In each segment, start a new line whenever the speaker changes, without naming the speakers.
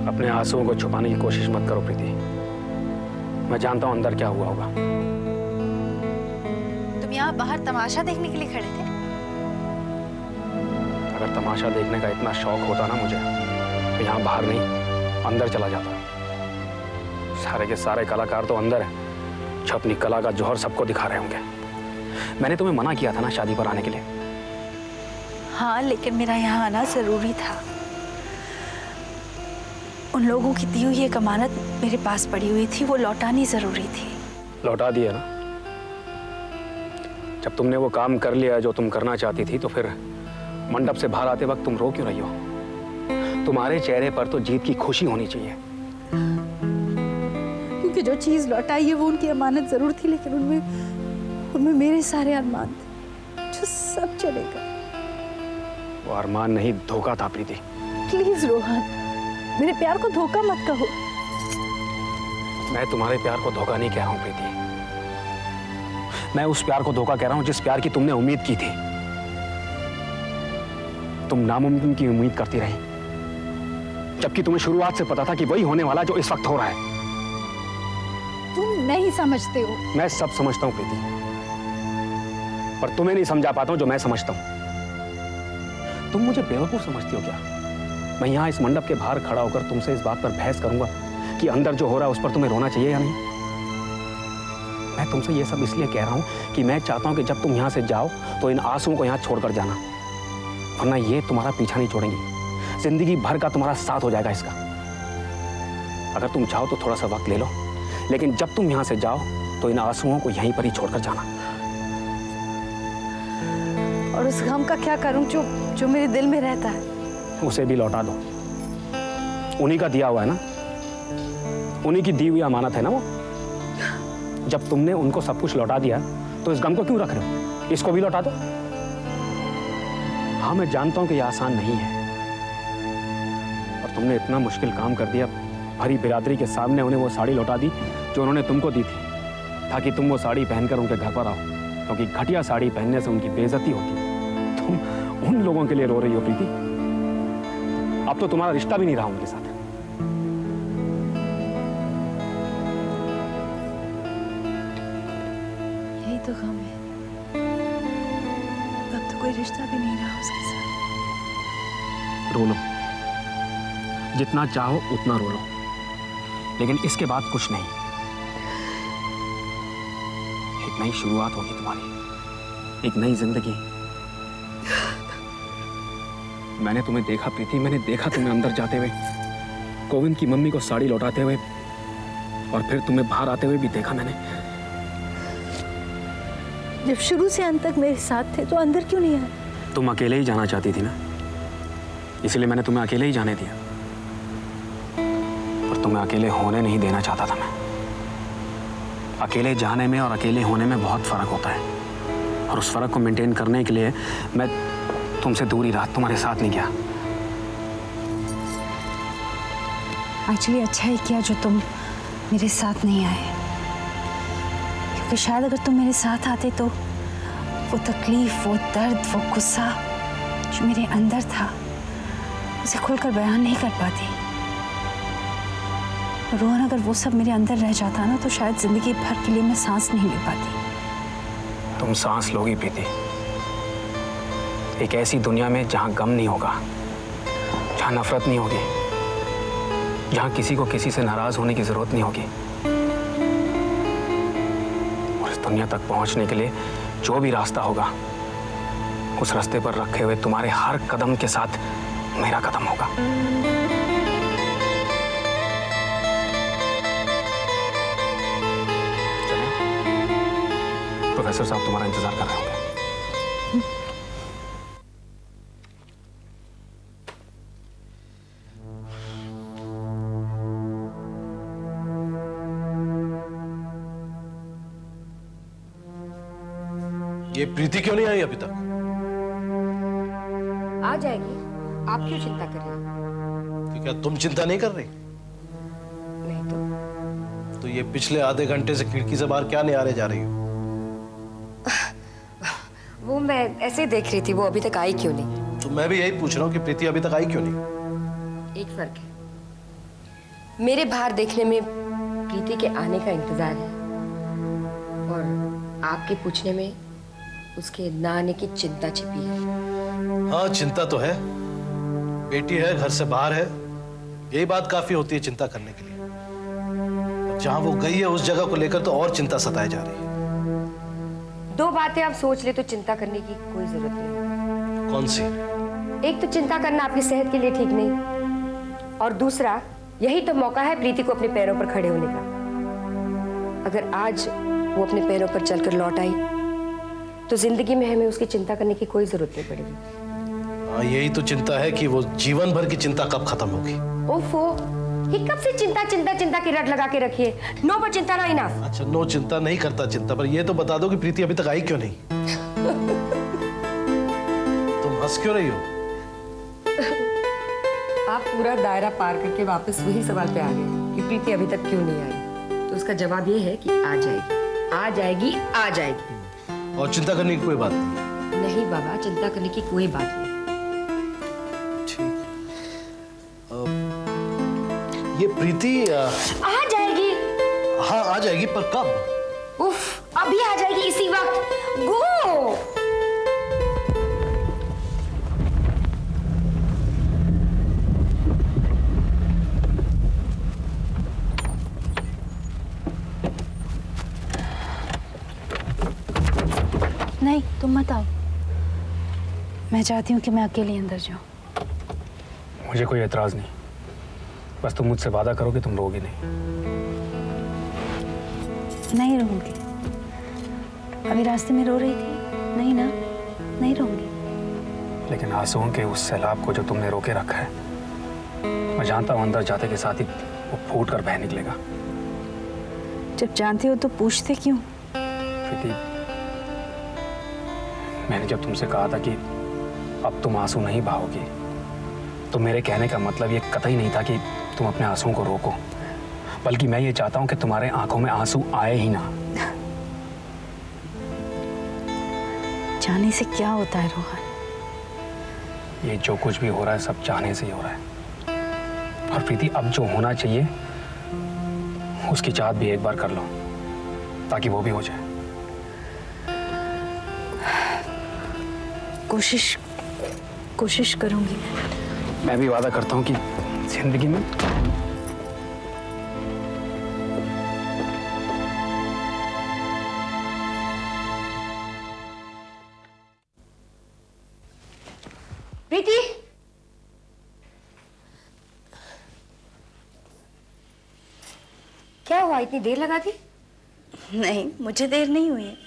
अपने आंसुओं को छुपाने की कोशिश मत करो प्रीति। मैं जानता हूं अंदर क्या हुआ होगा।
तुम यहाँ बाहर तमाशा देखने के लिए खड़े थे?
अगर तमाशा देखने का इतना शौक होता ना मुझे, तो यहाँ बाहर नहीं अंदर चला जाता। सारे के सारे कलाकार तो अंदर हैं, जो अपनी कला का जौहर सबको दिखा रहे होंगे। मैंने तुम्हें मना किया था ना शादी पर आने के लिए।
हाँ, लेकिन मेरा यहाँ आना जरूरी था। उन लोगों की दी हुई एक अमानत मेरे पास पड़ी हुई थी, वो लौटानी जरूरी थी।
लौटा दिया ना। जब तुमने वो काम कर लिया जो तुम करना चाहती थी, तो फिर मंडप से बाहर आते वक्त तुम रो क्यों रही हो? तुम्हारे चेहरे पर तो जीत की खुशी होनी चाहिए।
क्योंकि जो चीज लौटाई है वो उनकी अमानत जरूर थी, लेकिन उनमें मेरे सारे अरमान थे जो सब चले गए।
वो अरमान नहीं, धोखा था प्रीति।
प्लीज रोहन, मेरे प्यार को धोखा मत कहो।
मैं तुम्हारे प्यार को धोखा नहीं कह रहा हूं प्रीति। मैं उस प्यार को धोखा कह रहा हूं जिस प्यार की तुमने उम्मीद की थी। तुम नामुमकिन की उम्मीद करती रही, जबकि तुम्हें शुरुआत से पता था कि वही होने वाला जो इस वक्त हो रहा है।
तुम नहीं समझते हो।
मैं सब समझता हूं प्रीति, पर तुम्हें नहीं समझा पाता हूं जो मैं समझता हूं। तुम मुझे बेवकूफ समझती हो क्या? मैं यहां इस मंडप के बाहर खड़ा होकर तुमसे इस बात पर बहस करूंगा कि अंदर जो हो रहा है उस पर तुम्हें रोना चाहिए या नहीं? मैं तुमसे ये सब इसलिए कह रहा हूं कि मैं चाहता हूं कि जब तुम यहां से जाओ तो इन आंसुओं को यहां छोड़कर जाना, वरना ये तुम्हारा पीछा नहीं छोड़ेंगी। जिंदगी भर का तुम्हारा साथ हो जाएगा इसका। अगर तुम चाहो तो थोड़ा सा वक्त ले लो, लेकिन जब तुम यहां से जाओ तो इन आंसुओं को यहीं पर ही छोड़कर जाना।
और उस गम का क्या करूं जो मेरे दिल में रहता है?
उसे भी लौटा दो। उन्हीं का दिया हुआ है ना, उन्हीं की दी हुई अमानत है ना वो। जब तुमने उनको सब कुछ लौटा दिया तो इस गम को क्यों रख रहे हो? इसको भी लौटा दो। हाँ, मैं जानता हूं कि यह आसान नहीं है, और तुमने इतना मुश्किल काम कर दिया। भरी बिरादरी के सामने उन्हें वो साड़ी लौटा दी जो उन्होंने तुमको दी थी, ताकि तुम वो साड़ी पहनकर उनके घर पर आओ, क्योंकि घटिया साड़ी पहनने से उनकी बेइज्जती होती। तुम उन लोगों के लिए रो रही हो प्रीति। अब तो तुम्हारा रिश्ता भी नहीं रहा उनके साथ।
यही तो गम है, अब तो कोई रिश्ता भी नहीं रहा उसके साथ।
रो लो, जितना चाहो उतना रो लो, लेकिन इसके बाद कुछ नहीं। एक नई शुरुआत होगी तुम्हारी, एक नई जिंदगी। मैंने तुम्हें देखा प्रीति, मैंने देखा तुम्हें अंदर जाते हुए, गोविंद की मम्मी को साड़ी लौटाते हुए, और फिर तुम्हें बाहर आते हुए भी देखा मैंने।
जब शुरू से अंत तक मेरे साथ थे तो अंदर क्यों नहीं आए?
तुम अकेले ही जाना चाहती थी ना, इसलिए मैंने तुम्हें अकेले ही जाने दिया। पर तुम्हें अकेले होने नहीं देना चाहता था मैं। अकेले जाने में और अकेले होने में बहुत फर्क होता है, और उस फर्क को मेंटेन करने के लिए मैं तुमसे दूर ही रहा, तुम्हारे साथ नहीं गया।
एक्चुअली अच्छा ही किया जो तुम मेरे साथ नहीं आए, क्योंकि शायद अगर तुम मेरे साथ आते तो वो तकलीफ, वो दर्द, वो गुस्सा जो मेरे अंदर था उसे खुलकर बयान नहीं कर पाती। रोहन, अगर वो सब मेरे अंदर रह जाता ना तो शायद जिंदगी भर के लिए मैं सांस नहीं ले पाती।
तुम सांस लोगी प्रीति, एक ऐसी दुनिया में जहां गम नहीं होगा, जहां नफरत नहीं होगी, जहां किसी को किसी से नाराज होने की जरूरत नहीं होगी। और इस दुनिया तक पहुंचने के लिए जो भी रास्ता होगा, उस रास्ते पर रखे हुए तुम्हारे हर कदम के साथ मेरा कदम होगा। चलिए, प्रोफेसर साहब तुम्हारा इंतजार कर रहे होंगे।
ये प्रीति क्यों नहीं आई अभी तक?
आ जाएगी, आप क्यों चिंता कर रहे हैं?
कि क्या तुम चिंता नहीं कर रही?
नहीं
तो ये पिछले आधे घंटे से खिड़की से बाहर क्या निहारे जा रही हो?
वो मैं ऐसे ही देख रही थी, वो अभी तक आई क्यों नहीं।
तो मैं भी यही पूछ रहा हूँ कि प्रीति अभी तक आई क्यों नहीं?
एक फर्क है, मेरे बाहर देखने में प्रीति के आने का इंतजार है और आपके पूछने में उसके ना आने की चिंता छिपी है।
हाँ, चिंता तो है। बेटी है, घर से बाहर है, यही बात काफी होती है चिंता करने के लिए। और जहां वो गई है उस जगह को लेकर तो और चिंता सताई जा रही है।
दो बातें आप सोच ले तो चिंता करने की कोई जरूरत नहीं।
कौन सी?
एक तो चिंता करना आपकी सेहत के लिए ठीक नहीं, और दूसरा यही तो मौका है प्रीति को अपने पैरों पर खड़े होने का। अगर आज वो अपने पैरों पर चलकर लौट आई तो जिंदगी में हमें उसकी चिंता करने की कोई जरूरत नहीं पड़ेगी।
हाँ, यही तो चिंता है कि वो जीवन भर की चिंता कब खत्म होगी।
ओफो, ये कब से चिंता चिंता चिंता की रट लगा के रखी है? नो पर चिंता ना इनफ।
अच्छा, नो चिंता नहीं करता चिंता, पर ये तो बता दो कि प्रीति अभी तक आई क्यों नहीं? तुम हंस क्यों रही हो?
आप पूरा दायरा पार करके वापस वही सवाल पे आ गए कि प्रीति अभी तक क्यों नहीं आई। तो उसका जवाब ये है कि आ जाएगी, आ जाएगी, आ जाएगी।
और चिंता करने की कोई बात नहीं।
नहीं बाबा, चिंता करने की कोई बात नहीं।
ठीक। ये प्रीति
आ जाएगी।
हाँ, आ जाएगी, पर कब?
उफ, अभी आ जाएगी, इसी वक्त। गो।
नहीं, तुम मत आओ। मैं चाहती हूँ कि मैं अकेली अंदर जाऊँ।
मुझे कोई एतराज नहीं, बस तुम मुझसे वादा करो कि तुम रोगी नहीं।
नहीं रहूंगी। अभी रास्ते में रो रही थी। नहीं ना, नहीं रहूंगी।
लेकिन आंसुओं के उस सैलाब को जो तुमने रोके रखा है, मैं जानता हूं अंदर जाते के साथ ही वो फूट कर बह निकलेगा।
जब जानते हो तो पूछते क्यों?
प्रीति, मैंने जब तुमसे कहा था कि अब तुम आंसू नहीं बहाओगी, तो मेरे कहने का मतलब ये कतई नहीं था कि तुम अपने आंसुओं को रोको, बल्कि मैं ये चाहता हूं कि तुम्हारे आंखों में आंसू आए ही ना।
जाने से क्या होता है रोहन?
ये जो कुछ भी हो रहा है सब चाहने से ही हो रहा है। और प्रीति, अब जो होना चाहिए उसकी चाहत भी एक बार कर लो, ताकि वो भी हो जाए।
कोशिश करूंगी।
मैं भी वादा करता हूं कि जिंदगी में
प्रीति, क्या हुआ? इतनी देर लगा दी?
नहीं, मुझे देर नहीं हुई है।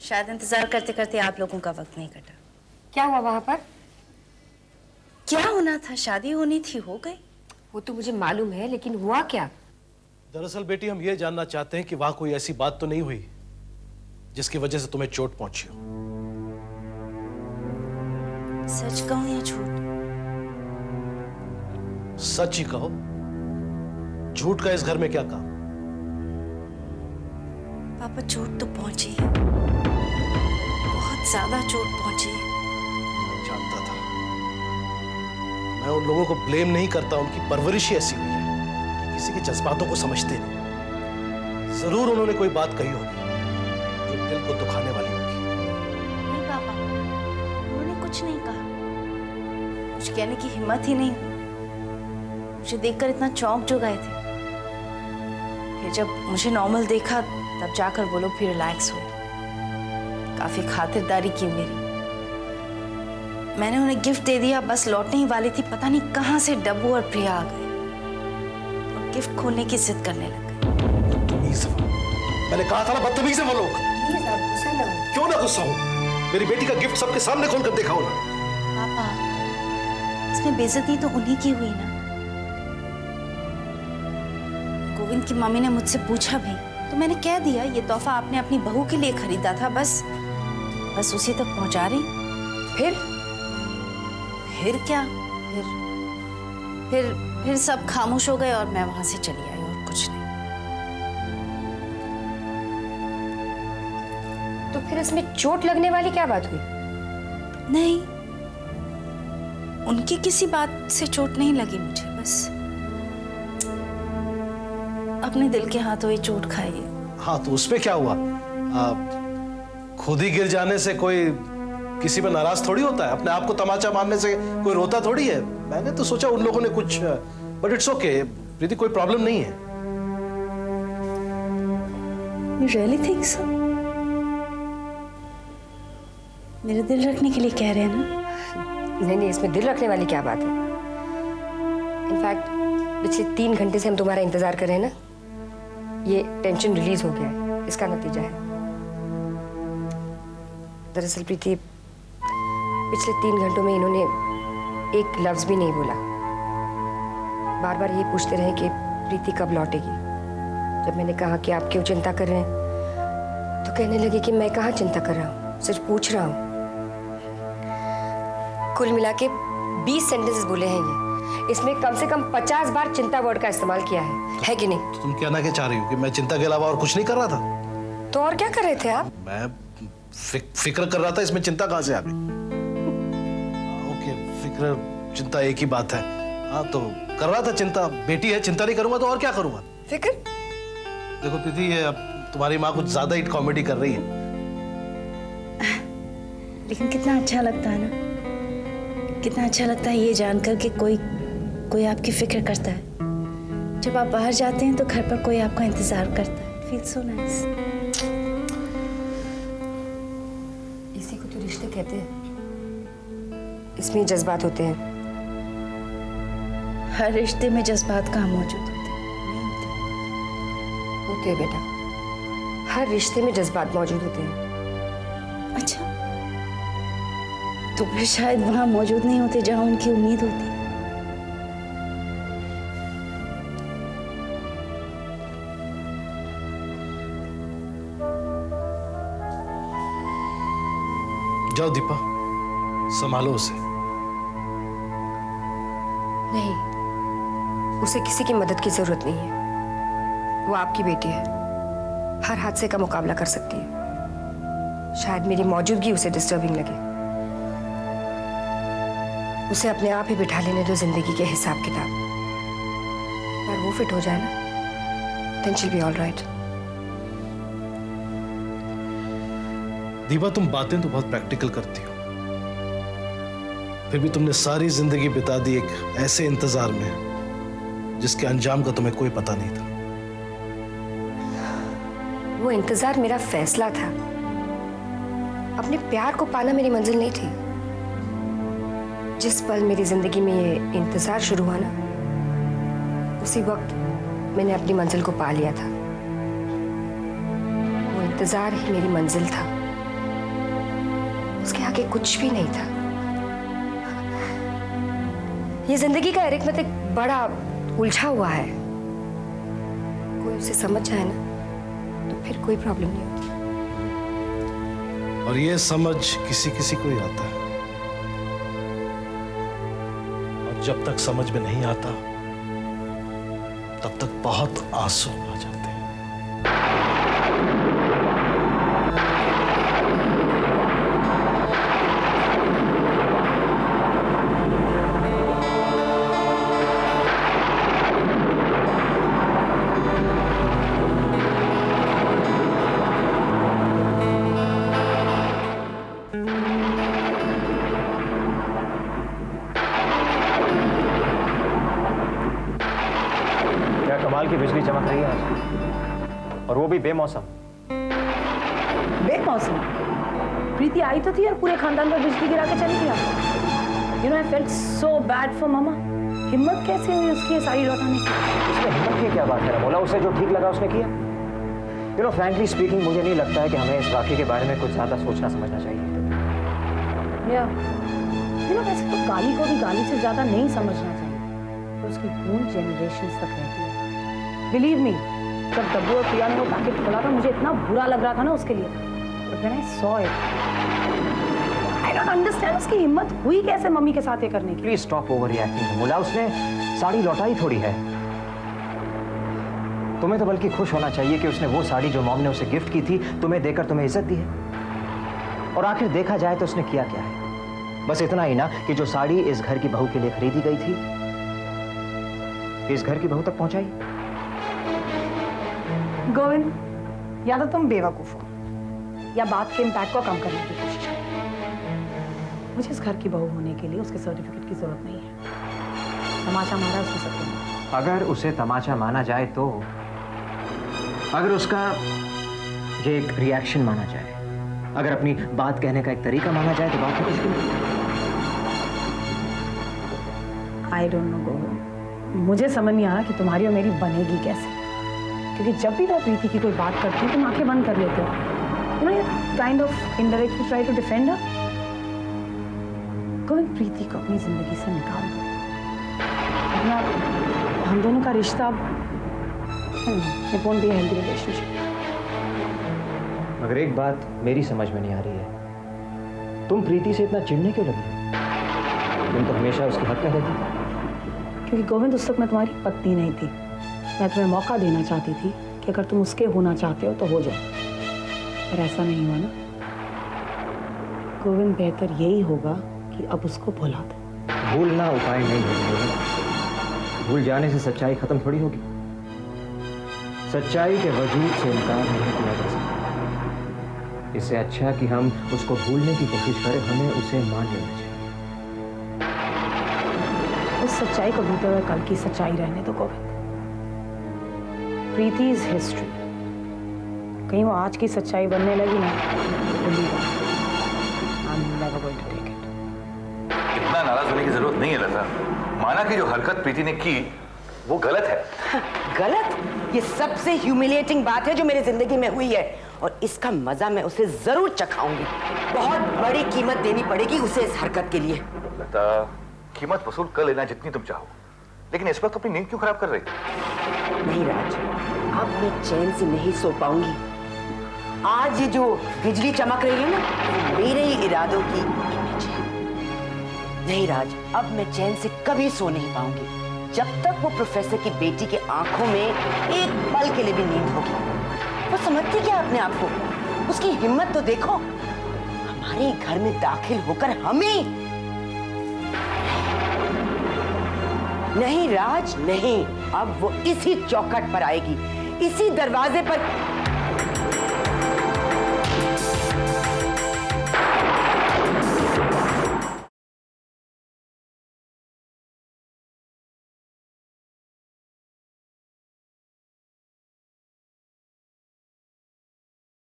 शायद इंतजार करते करते आप लोगों का वक्त नहीं कटा।
क्या हुआ वहां पर?
क्या होना था? शादी होनी थी, हो गई।
वो तो मुझे मालूम है, लेकिन हुआ क्या?
दरअसल बेटी, हम ये जानना चाहते हैं कि वहां कोई ऐसी बात तो नहीं हुई जिसकी वजह से तुम्हें चोट पहुंची हो।
सच कहूं या झूठ?
सच ही कहो। झूठ का इस घर में क्या काम?
पापा, चोट तो पहुंची है, बहुत ज्यादा चोट पहुंची है।
मैं जानता था। मैं उन लोगों को ब्लेम नहीं करता, उनकी परवरिश ही ऐसी हुई है कि किसी के जज्बातों को समझते नहीं। जरूर उन्होंने कोई बात कही होगी जो दिल को दुखाने वाली होगी।
नहीं पापा, उन्होंने कुछ नहीं कहा। कुछ कहने की हिम्मत ही नहीं हुई। मुझे देखकर इतना चौंक जो गए थे। फिर जब मुझे नॉर्मल देखा तब जाकर वो लोग भी रिलैक्स हुए। काफी खातिरदारी की मेरी। मैंने उन्हें गिफ्ट दे दिया, बस लौटने ही वाली थी, पता नहीं कहां से डब्बू और प्रिया आ गए और गिफ्ट खोलने की जिद करने लग गए।
बदतमीज है वो। मैंने कहा था ना, बदतमीज है वो लोग।
प्लीज आप गुस्सा ना हो।
क्यों ना गुस्सा हो? मेरी बेटी का गिफ्ट सबके सामने खोलकर दिखाओ ना।
पापा, इसमें बेइज्जती तो उन्हीं की हुई ना। गोविंद की मम्मी ने मुझसे पूछा भी तो मैंने कह दिया ये तोहफा आपने अपनी बहू के लिए खरीदा था, बस उसी तक पहुंचा रही। फिर क्या? फिर सब खामोश हो गए और मैं वहां से चली आई और कुछ नहीं।
तो फिर इसमें चोट लगने वाली क्या बात हुई?
नहीं, उनकी किसी बात से चोट नहीं लगी मुझे, बस अपने दिल के हाथों ही चोट खाई है।
हाँ तो उसमें क्या हुआ? खुद ही गिर जाने से कोई किसी पर नाराज थोड़ी होता है। अपने आप को तमाचा मारने से कोई रोता थोड़ी है। मैंने तो सोचा उन लोगों ने कुछ, बट इट्स ओके प्रीति, कोई प्रॉब्लम नहीं है।
You really think so? मेरे दिल रखने के लिए कह रहे हैं ना?
नहीं, इसमें दिल रखने वाली क्या बात है। इनफैक्ट पिछले 3 घंटे से हम तुम्हारा इंतजार कर रहे हैं ना, ये टेंशन रिलीज हो गया है, इसका नतीजा है। दरअसल प्रीति, पिछले 3 घंटों में इन्होंने एक लफ्ज भी नहीं बोला। बार बार ये पूछते रहे कि प्रीति कब लौटेगी। जब मैंने कहा कि आप क्यों चिंता कर रहे हैं, तो कहने लगे कि मैं कहाँ चिंता कर रहा हूँ, सिर्फ पूछ रहा हूँ। कुल मिला के 20 सेंटेंसेस बोले हैं ये। इसमें कम से कम 50 बार चिंता वर्ड का इस्तेमाल किया है कि नहीं?
तो तुम कहना क्या चाह रही हो कि मैं चिंता के अलावा और कुछ नहीं कर रहा था?
तो और क्या कर रहे थे आप?
मैं फिक्र कर रहा था, इसमें चिंता कहाँ से आ गई? ओके, फिक्र चिंता एक ही बात है। हाँ तो कर रहा था चिंता, बेटी है, चिंता नहीं करूंगा तो और क्या करूंगा?
फिक्र?
देखो प्रीति, ये अब तुम्हारी माँ कुछ ज्यादा ही कॉमेडी कर रही है।
लेकिन कितना अच्छा लगता है ना, कितना अच्छा लगता है ये जानकर कि कोई आपकी फिक्र करता है। जब आप बाहर जाते हैं तो घर पर कोई आपका इंतजार करता है। Feel so nice.
इसी को तो रिश्ते कहते हैं। इसमें जज्बात होते हैं।
हर रिश्ते में जज्बात कहाँ मौजूद
होते हैं बेटा, हर रिश्ते में जज्बात मौजूद होते हैं।
अच्छा, तो फिर शायद वहां मौजूद नहीं होते जहां उनकी उम्मीद होती है।
जाओ दीपा, संभालो उसे।
नहीं, उसे किसी की मदद की जरूरत नहीं है। वो आपकी बेटी है, हर हादसे का मुकाबला कर सकती है। शायद मेरी मौजूदगी उसे डिस्टर्बिंग लगे। उसे अपने आप ही बिठा लेने दो जिंदगी के हिसाब किताब। पर वो फिट हो जाए ना, then she'll be all right.
Deepa, तुम बातें तो बहुत प्रैक्टिकल करती हो, फिर भी तुमने सारी जिंदगी बिता दी एक ऐसे इंतजार में जिसके अंजाम का तुम्हें कोई पता नहीं था।
वो इंतजार मेरा फैसला था। अपने प्यार को पाना मेरी मंजिल नहीं थी। जिस पल मेरी जिंदगी में ये इंतजार शुरू हुआ ना, उसी वक्त मैंने अपनी मंजिल को पा लिया था। वो इंतजार ही मेरी मंजिल था, उसके आगे कुछ भी नहीं था। ये जिंदगी का अरिथमेटिक बड़ा उलझा हुआ है। कोई उसे समझ जाए ना, तो फिर कोई प्रॉब्लम नहीं होती।
और ये समझ किसी किसी को ही आता है, और जब तक समझ में नहीं आता तब तक बहुत आंसू आ जाते हैं।
कमाल की बिजली चमक रही है आज, और वो भी बेमौसम।
बेमौसम? प्रीति आई तो थी और पूरे खानदान पर बिजली गिरा के चली गई। You know, I felt so bad for मामा। हिम्मत कैसे हुई उसकी साड़ी लौटाने की?
इसमें हिम्मत की क्या बात है बोला, उसे जो ठीक लगा उसने किया। यू नो, फ्रैंकली स्पीकिंग, मुझे नहीं लगता है कि हमें इस वाकये के बारे में कुछ ज्यादा सोचना समझना चाहिए।
या यू नो, वैसे तो गाली को भी गाली से ज्यादा नहीं समझना चाहिए, तो उसकी गूंज जनरेशंस तक रहती है। बिलीव मी, जब डब्बू और प्रिया ने वो पैकेट खोला था, मुझे इतना बुरा लग रहा था ना उसके लिए। But when I saw it, I don't understand, उसकी हिम्मत हुई कैसे मम्मी के साथ ये करने की?
प्लीज स्टॉप ओवर रिएक्टिंग बोला। उसने साड़ी लौटाई थोड़ी है। तुम्हें तो बल्कि खुश होना चाहिए कि उसने वो साड़ी जो मॉम ने उसे गिफ्ट की थी तुम्हें देकर तुम्हें इज्जत दी है। और आखिर देखा जाए तो उसने किया क्या है? बस इतना ही ना कि जो साड़ी इस घर की बहू के लिए खरीदी गई थी, इस घर की बहू तक पहुंचाई।
गोविंद, या तो तुम बेवकूफ हो या बात के इम्पैक्ट को कम करने की कोशिश करो। मुझे इस घर की बहू होने के लिए उसके सर्टिफिकेट की जरूरत नहीं है। तमाशा मारा उसने सबको।
अगर उसे तमाचा माना जाए तो, अगर उसका ये एक रिएक्शन माना जाए, अगर अपनी बात कहने का एक तरीका माना जाए तो बात तो मुश्किल है।
आई डोंट नो गोविंद, मुझे समझ नहीं आ रहा कि तुम्हारी और मेरी बनेगी कैसे। क्योंकि जब भी मैं प्रीति की कोई बात करती हूँ तुम आंखें बंद कर लेते हो। You know, you kind of indirectly try to defend her. Govind, प्रीति को अपनी जिंदगी से निकाल दो। अपना हम दोनों का रिश्ता it won't be a healthy relationship.
मगर एक बात मेरी समझ में नहीं आ रही है, तुम प्रीति से इतना चिढ़ने क्यों लगी? तुम तो हमेशा उसके हक में रहती थी।
क्योंकि गोविंद, उस तक मैं तुम्हारी पत्नी नहीं थी। मैं तुम्हें मौका देना चाहती थी कि अगर तुम उसके होना चाहते हो तो हो जाओ, पर ऐसा नहीं हुआ ना। गोविंद, बेहतर यही होगा कि अब उसको भुला दो।
भूलना उपाय नहीं है। भूल जाने से सच्चाई खत्म थोड़ी होगी। सच्चाई के वजूद से इनकार नहीं किया जा सकता। इससे अच्छा कि हम उसको भूलने की कोशिश करें, हमें उसे मान लेना चाहिए।
उस सच्चाई को बीते हुए कल की सच्चाई रहने दो गोविंद। प्रीति इज हिस्ट्री। कहीं वो आज की सच्चाई बनने लगी ना,
इतना नाराज होने की जरूरत नहीं है लता। माना कि जो हरकत प्रीति ने की वो गलत है।
गलत? ये सबसे ह्यूमिलिएटिंग बात है जो मेरी जिंदगी में हुई है, और इसका मजा मैं उसे जरूर चखाऊंगी। बहुत बड़ी कीमत देनी पड़ेगी उसे इस हरकत के लिए।
लता, कीमत वसूल कर लेना जितनी तुम चाहो, लेकिन इस वक्त अपनी नींद क्यों खराब कर रही?
नहीं राज, अब मैं चैन से नहीं सो पाऊंगी। आज ये जो बिजली चमक रही है ना, वो मेरे ही इरादों की इमेज है। नहीं राज, अब मैं चैन से कभी सो नहीं पाऊंगी जब तक वो प्रोफेसर की बेटी के आंखों में एक पल के लिए भी नींद होगी। वो समझती क्या अपने आप को? उसकी हिम्मत तो देखो, हमारे घर में दाखिल होकर हमें। नहीं राज नहीं, अब वो इसी चौखट पर आएगी, इसी दरवाजे पर